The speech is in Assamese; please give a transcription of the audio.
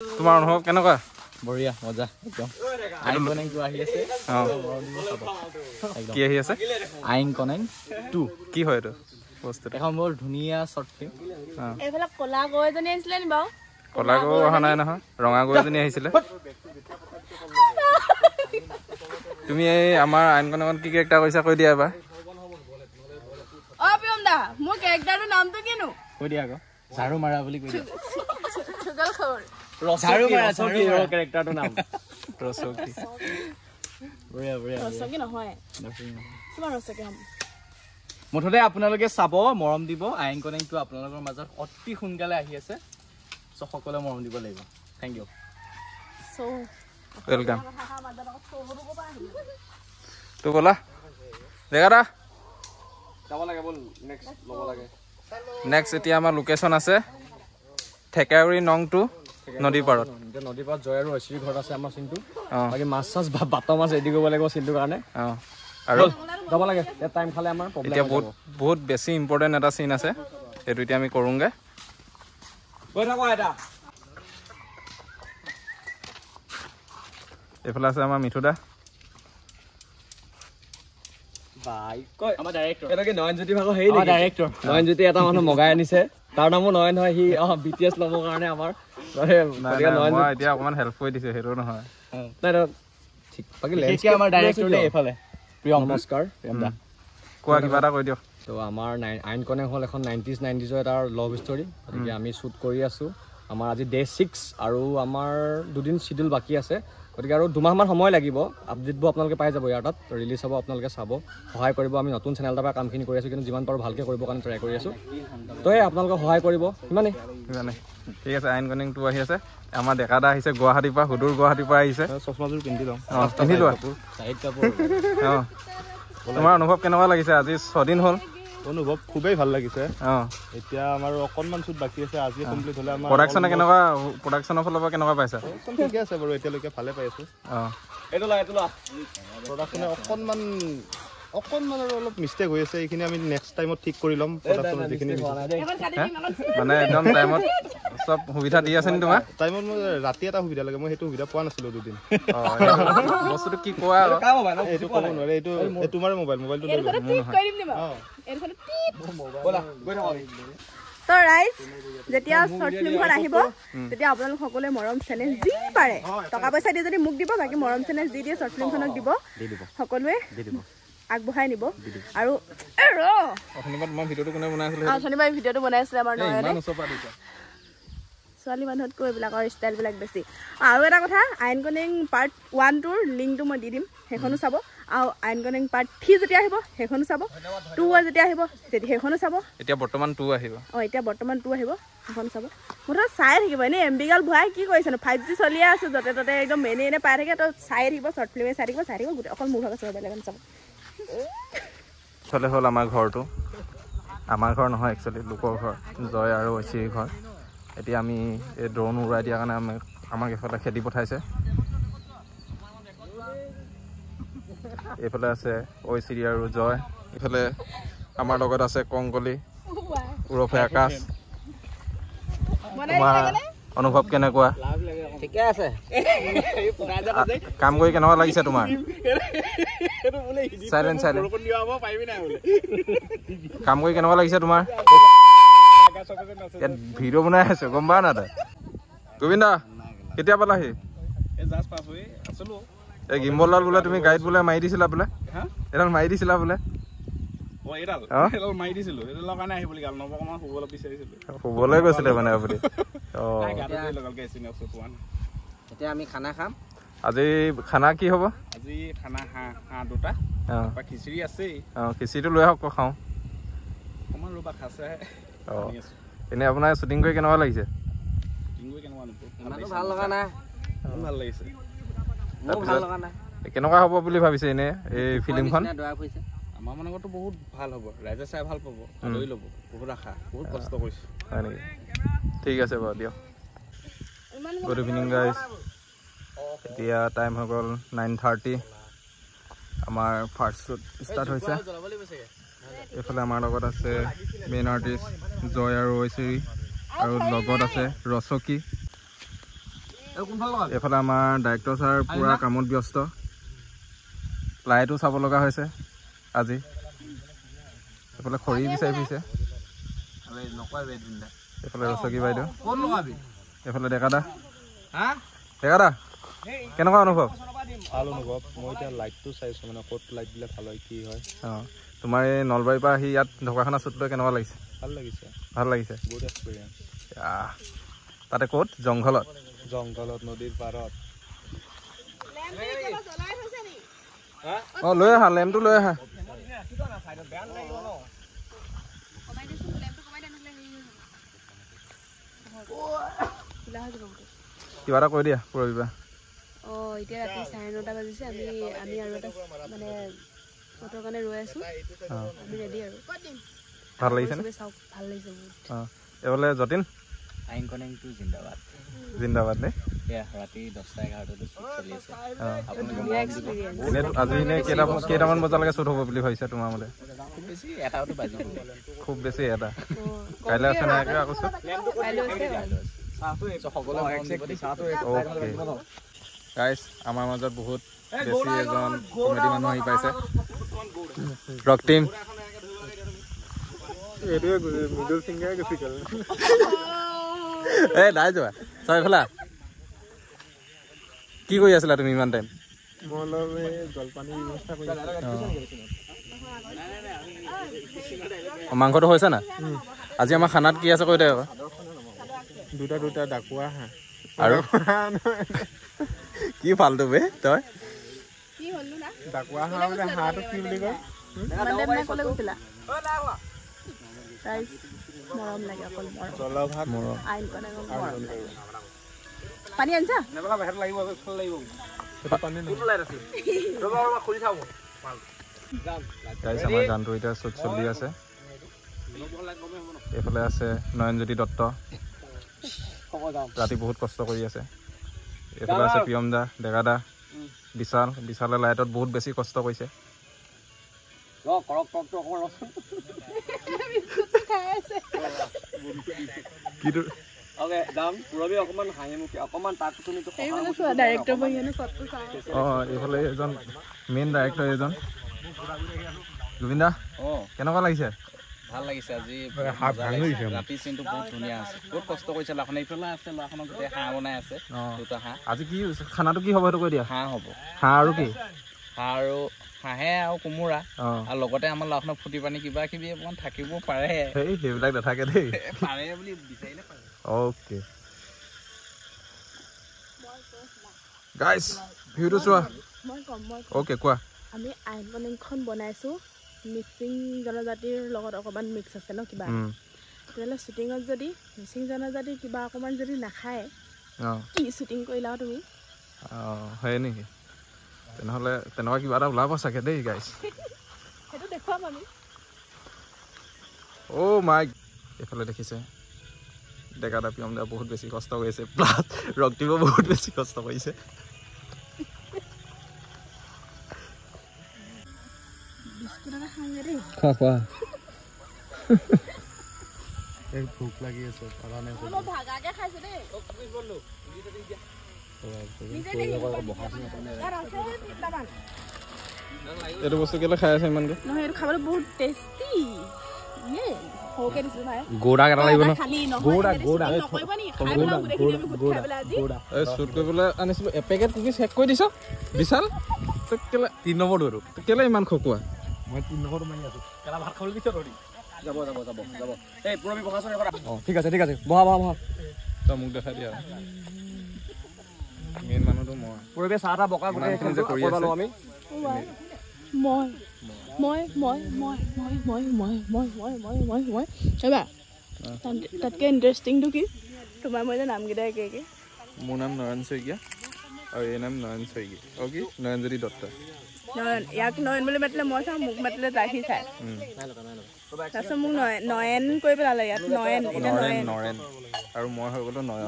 তোমাৰ অনুভৱ কেনেকুৱা? বঢ়িয়া মজা একদম। আইন কনেং 2 আহি আছে। কি আহি আছে? আইন কনেং 2 কি হয় এইটো বস্তুটো? এখন বৰ ধুনীয়া শৰ্ট ফিল্ম। এইফালে কলা গৈ এজনী আহিছিলে নি বাৰু? কলা গৈ অহা নাই নহয়, ৰঙা গৈ এজনী আহিছিলে। তুমি এই আমাৰ আইন কনেঙত কি কেৰেক্টাৰ কৰিছা কৈ দিয়া এবাৰ। অ প্ৰিয়ম দা, মোৰ কেৰেক্টাৰটোৰ নামটো কিনো? কৈ দিয়া আকৌ। ঝাৰু মাৰা বুলি কৈ দিয়া। চুগল খবৰ। ঝাৰু মাৰা কেৰেক্টাৰটোৰ নাম। ৰচকি। বঢ়িয়া বঢ়িয়া। ৰচকি নহয়। কিমান ৰচকি হ'ম? মুঠতে আপোনালোকে চাব, মৰম দিব। আইন কনেং 2 আপোনালোকৰ মাজত অতি সোনকালে আহি আছে। চ' সকলোৱে মৰম দিব লাগিব। Thank you. ৱেলকাম। তো ব'লা জেগাটা যাব লাগে বল, নেক্সট ল'ব লাগে। নেক্সট এতিয়া আমাৰ লোকেশ্যন আছে ঠেকাউৰী নং 2 নদী পাৰত। নদী পাৰত জয় আৰু ঐশ্ৰীৰ ঘৰত আছে আমাৰ চিন্তু। বাকী মাছ চাছ বা বাত মাছ ৰেডি কৰিব লাগিব চিন্তুৰ কাৰণে। আৰু যাব লাগে, ইয়াত টাইম খালে আমাৰ প্ৰব্লেম। এতিয়া বহুত বেছি ইম্পৰ্টেণ্ট এটা চিন আছে, সেইটো এতিয়া আমি কৰোঁগে। গৈ থাকো এটা। এইফালে আছে আমাৰ মিঠুদা। নয়নজ্যোতি এটা মানুহ মগাই আনিছে, তাৰ নামো নয়ন হয়। সি BTS ল'বৰ কাৰণে আমাৰ এতিয়া অকমান হেল্প কৰি দিছে, সেইটো নহয়। নমস্কাৰ কোৱা কিবা এটা কৈ দিয়ক। তো আমাৰ আইন কনেং হ'ল এখন 90s এটা লাভ ষ্টৰী। গতিকে আমি শ্বুট কৰি আছোঁ। আমাৰ আজি ডে 6 আৰু আমাৰ 2 দিন চিডিউল বাকী আছে। গতিকে আৰু 2 মাহমান সময় লাগিব। আপডেটবোৰ আপোনালোকে পাই যাব ইয়াৰ তাত। ৰিলিজ হ'ব, আপোনালোকে চাব, সহায় কৰিব। আমি নতুন চেনেল এটাৰ পৰা কামখিনি কৰি আছোঁ, কিন্তু যিমান পাৰোঁ ভালকৈ কৰিবৰ কাৰণে ট্ৰাই কৰি আছোঁ। তো এই আপোনালোকে সহায় কৰিব, সিমানেই। ঠিক আছে। আইন কনেং 2 আহি আছে। আমাৰ ডেকাদা আহিছে গুৱাহাটীৰ পৰা, সুদূৰ গুৱাহাটীৰ পৰা আহিছে। চশমাযোৰ পিন্ধি লওঁ। পিন্ধি লোৱা। তোমাৰ অনুভৱ কেনেকুৱা লাগিছে? আজি 6 দিন হ'ল। অনুভৱ খুবেই ভাল লাগিছে। এতিয়া আমাৰ অকণমান শ্বুট বাকী আছে, আজি কমপ্লিট হ'লে আমাৰ প্ৰডাকশ্যনে কেনেকুৱা, প্ৰডাকশ্যনৰ ফালৰ পৰা কেনেকুৱা পাইছা? ঠিকে আছে বাৰু, এতিয়ালৈকে ভালে পাই আছোঁ। প্ৰডাকশ্যনে অকণমান আৰু অলপ মিষ্টেক হৈ আছে, এইখিনি আমি নেক্সট টাইমত ঠিক কৰি ল'ম। প্ৰডাকশ্যনত যিখিনি মানে একদম টাইমত চব সুবিধা দি আছে নি তোমাৰ? টাইমত মই ৰাতি এটা সুবিধা লাগে, মই সেইটো সুবিধা পোৱা নাছিলোঁ 2 দিন। বস্তুটো কি কোৱা? এইটো ক'ব নোৱাৰে, এইটো তোমাৰ মোবাইলটো লৈ ল'ব। তো ৰাইজ, যেতিয়া শ্বৰ্ট ফিল্মখন আহিব, তেতিয়া আপোনালোক সকলোৱে মৰম চেনেল যি পাৰে টকা পইচা দি যদি মোক দিব, বাকী মৰম চেনেল যি দিয়ে শ্বৰ্ট ফিল্মখনক দিব, সকলোৱে আগবঢ়াই নিব। আৰু শনিবাৰ ভিডিঅ'টো কোনে বনাইছিলে? শনিবাৰ ভিডিঅ'টো বনাইছিলে আমাৰ নয়নে। ছোৱালী মানুহতকৈ এইবিলাকৰ ষ্টাইলবিলাক বেছি। আৰু এটা কথা, আইন কনেং পাৰ্ট 1-2ৰ লিংকটো মই দি দিম, সেইখনো চাব। আৰু আইন কনেং পাৰ্ট 3 যেতিয়া আহিব সেইখনো চাব, 2 যেতিয়া আহিব সেইখনো চাব। এতিয়া বৰ্তমান 2 আহিব। এতিয়া বৰ্তমান 2 আহিব, সেইখনো চাব। মুঠতে চাই থাকিব। এনেই MB গাল ভৰাই কি কৰিছেনো? 5G চলিয়ে আছে, য'তে ত'তে একদম এনে পাই থাকে। তো চাই থাকিব, শ্বৰ্ট ফিল্মে চাই থাকিব গোটেই। অকল মোৰ ভাগত চাব, বেলেগ চাব। চলে হ'ল আমাৰ ঘৰটো। আমাৰ ঘৰ নহয়, একচুৱেলি লোকৰ ঘৰ, জয় আৰু ঐশ্ৰীৰ ঘৰ। এতিয়া আমি এই ড্ৰোন উৰাই দিয়াৰ কাৰণে আমাক এইফালে খেদি পঠাইছে। এইফালে আছে ঐশ্ৰী আৰু জয়, ইফালে আমাৰ লগত আছে কংকলি উৰফে আকাশ। তোমাৰ অনুভৱ কেনেকুৱা? ঠিকে আছে। কাম কৰি কেনেকুৱা লাগিছে তোমাৰ? চাইলেণ্ট কাম কৰি কেনেকুৱা লাগিছে তোমাৰ? ইয়াত ভিডিঅ' বনাই আছো, গম পাৱ না তই? গোবিন্দা কেতিয়া পালাহি? এই গিম্বলডাল বোলে তুমি গাড়ীত বোলে মাৰি দিছিলা বোলে, এডাল মাৰি দিছিলা বোলে। শুবলৈ গৈছিলে মানে আপুনি? এতিয়া আমি খানা খাম। আজি খানা কি হ'ব? আজি খানা হাঁহ 2টা, খিচিৰি আছেই। খিচিৰিটো লৈ আহক, খাওঁ। অকণমান ৰ'বা, খাইছে। এনে আপোনাৰ শ্বুটিং কৰি কেনেকুৱা লাগিছে? ভাল লগা নাই। ভাল লাগিছে। কেনেকুৱা হ'ব বুলি ভাবিছে এনে এই ফিল্মখন? আমাৰ মানুহতো বহুত ভাল হ'ব, ৰাইজে চাই ভাল পাব, লৈ ল'ব। বহুত আশা, বহুত কষ্ট কৰিছোঁ। হয় নেকি? ঠিক আছে বাৰু, দিয়ক। Good evening guys. এতিয়া টাইম হৈ গ'ল 9:30। আমাৰ ফাৰ্ষ্ট শ্বুট ষ্টাৰ্ট হৈছে। এইফালে আমাৰ লগত আছে মেইন আৰ্টিষ্ট জয় আৰু ঐশ্ৰী, আৰু লগত আছে ৰচকি। এইফালে আমাৰ ডাইৰেক্টৰ ছাৰ পুৰা কামত ব্যস্ত লাইটো চাব লগা হৈছে আজি এইফালে খৰি বিচাৰি ফুৰিছে এইফালে ৰচকী বাইদেউ এইফালে ডেকাদা ডেকাদা কেনেকুৱা অনুভৱ ভাল অনুভৱ মই এতিয়া লাইটটো চাইছোঁ মানে ক'ত লাইট দিলে ভাল হয় কি হয় অঁ তোমাৰ এই নলবাৰীৰ পৰা আহি ইয়াত ঢকুৱাখানা শ্বুট লৈ কেনেকুৱা লাগিছে ভাল লাগিছে গুড এক্সপিৰিয়েঞ্চ তাতে ক'ত জংঘলত নদীৰ পাৰত অঁ লৈ আহা লেম্পটো লৈ আহা কিবা এটা কৈ দিয়া পৰবিবা অঁ এতিয়া ৰাতি 9:30 বাজিছে আমি আৰু এটা মানে ফটোৰ কাৰণে ৰৈ আছোঁ আমি ৰেডি আৰু ভাল লাগিছে নে চাওক ভাল লাগিছে বহুত অঁ এইফালে যতীন আইন কনেক্টটো জিন্দাবাদ জিন্দাবাদ নে ৰাতি 10-11 চলি আছে ধুনীয়া এক্সপিৰিয়েঞ্চ এনেই আজি এনেই কেইটামান বজালৈকে শ্বুট হ'ব বুলি ভাবিছা তোমাৰ মতে খুব বেছি এটাতো বাজিব খুব বেছি এটা কাইলৈ আছে নাই আকৌ শ্বুট কাইলৈ অ'কে গাইজ আমাৰ মাজত বহুত বেছি এজন কমেডি মানুহ আহি পাইছে ৰক্তিম এই নাই যোৱা চাই এইফালে কি কৰি আছিলা তুমি ইমান টাইম মাংসটো হৈছে না আজি আমাৰ খানাত কি আছে কৈ দে আকৌ দুটা ডাকুৱা হাঁহ আৰু কি ফাল্টু বে তই ডাকুৱা হাঁহ মানে হাঁহটো কি বুলি কয় ক'লে গৈছিলা মৰম লাগে অকল মৰম আইন কনে মৰম লাগে পানী আনছা গাইজ আমাৰ গানটো এতিয়া শ্বুট চলি আছে এইফালে আছে নয়নজ্যোতি দত্ত ৰাতি বহুত কষ্ট কৰি আছে এইফালে আছে প্ৰিয়ম দা ডেকাদা বিশালে লাইটত বহুত বেছি কষ্ট কৰিছে এইফালে এজন মেইন ডাইৰেক্টৰ এজন গোবিন্দা কেনেকুৱা লাগিছে ভাল লাগিছে আজি ৰাতি চিনটো বহুত ধুনীয়া আছে বহুত কষ্ট কৰিছে ল'ৰাখনে ইফালে আছে ল'ৰাখনৰ গোটেই হাঁহ বনাই আছে দুটা হাঁহ আজি কি খানাটো কি হ'ব সেইটো কৈ দিয়া হাঁহ হ'ব হাঁহ আৰু কি হাঁহে আৰু কোমোৰা আৰু লগতে আমাৰ ল'ৰাখনৰ ফুটি পানী কিবা কিবি অকণমান থাকিব পাৰে সেইবিলাক নাথাকে দেই পাৰে বুলি বিচাৰিলে পাৰে অ'কে গাইজ ভিউটো চোৱা অ'কে কোৱা আমি আইন কনেক্টখন বনাইছোঁ মিচিং জনজাতিৰ লগত অকণমান মিক্স আছে ন কিবা তেতিয়াহ'লে শ্বুটিঙত যদি মিচিং জনজাতিৰ কিবা অকণমান যদি নাখায় কি শ্বুটিং কৰিলা তুমি হয় নেকি তেনেহ'লে তেনেকুৱা কিবা এটা ওলাব চাগে দেই গাইজ সেইটো দেখুৱাম আমি অ' মাই এইফালে দেখিছে ডেকাদা প্ৰিয়ম দা বহুত বেছি কষ্ট কৰিছে প্লাছ ৰক্তিমো বহুত বেছি কষ্ট কৰিছে খোৱা ভোক লাগি আছে এইটো বস্তু কেলে খাই আছে ইমানকে নহয় এইটো খাবলৈ বহুত টেষ্টি সৰুকে দিছোঁ ভাই গৌডা কেইটা লাগিব ন শ্বুট কৰিবলৈ আনিছিলোঁ এপেকেট কুকিজ শেষ কৰি দিছ বিশাল কেলে 3 নম্বৰটো এইটো কেলে ইমান খকুৱা মই 3 নম্বৰটো মাৰি আছোঁ কেলা ভাত খাবলৈ দিছ তহঁতি যাব এই পুৰবি বহাচোন এবাৰ ঠিক আছে বহা তই মোক দেখাই দিয়া মেইন মানুহটো মই পুৰবি চাহ এটা বকা গোটেই যে কৰি আছে আমি তাতকে ইণ্টাৰেষ্টিংটো কি তোমাৰ মই যে নামকেইটা একে মোৰ নাম নয়ন শইকীয়া আৰু এই নাম নয়ন শইকীয়া আৰু কি নয়নজ্যোতি দত্ত নয়ন ইয়াক নয়ন বুলি মাতিলে মই চাওঁ মোক মাতিলে তাহি চাই তাৰপিছত মোক নয়ন কৰি পেলালে ইয়াত নয়ন নৰেন আৰু মই হৈ গ'লো নয়ন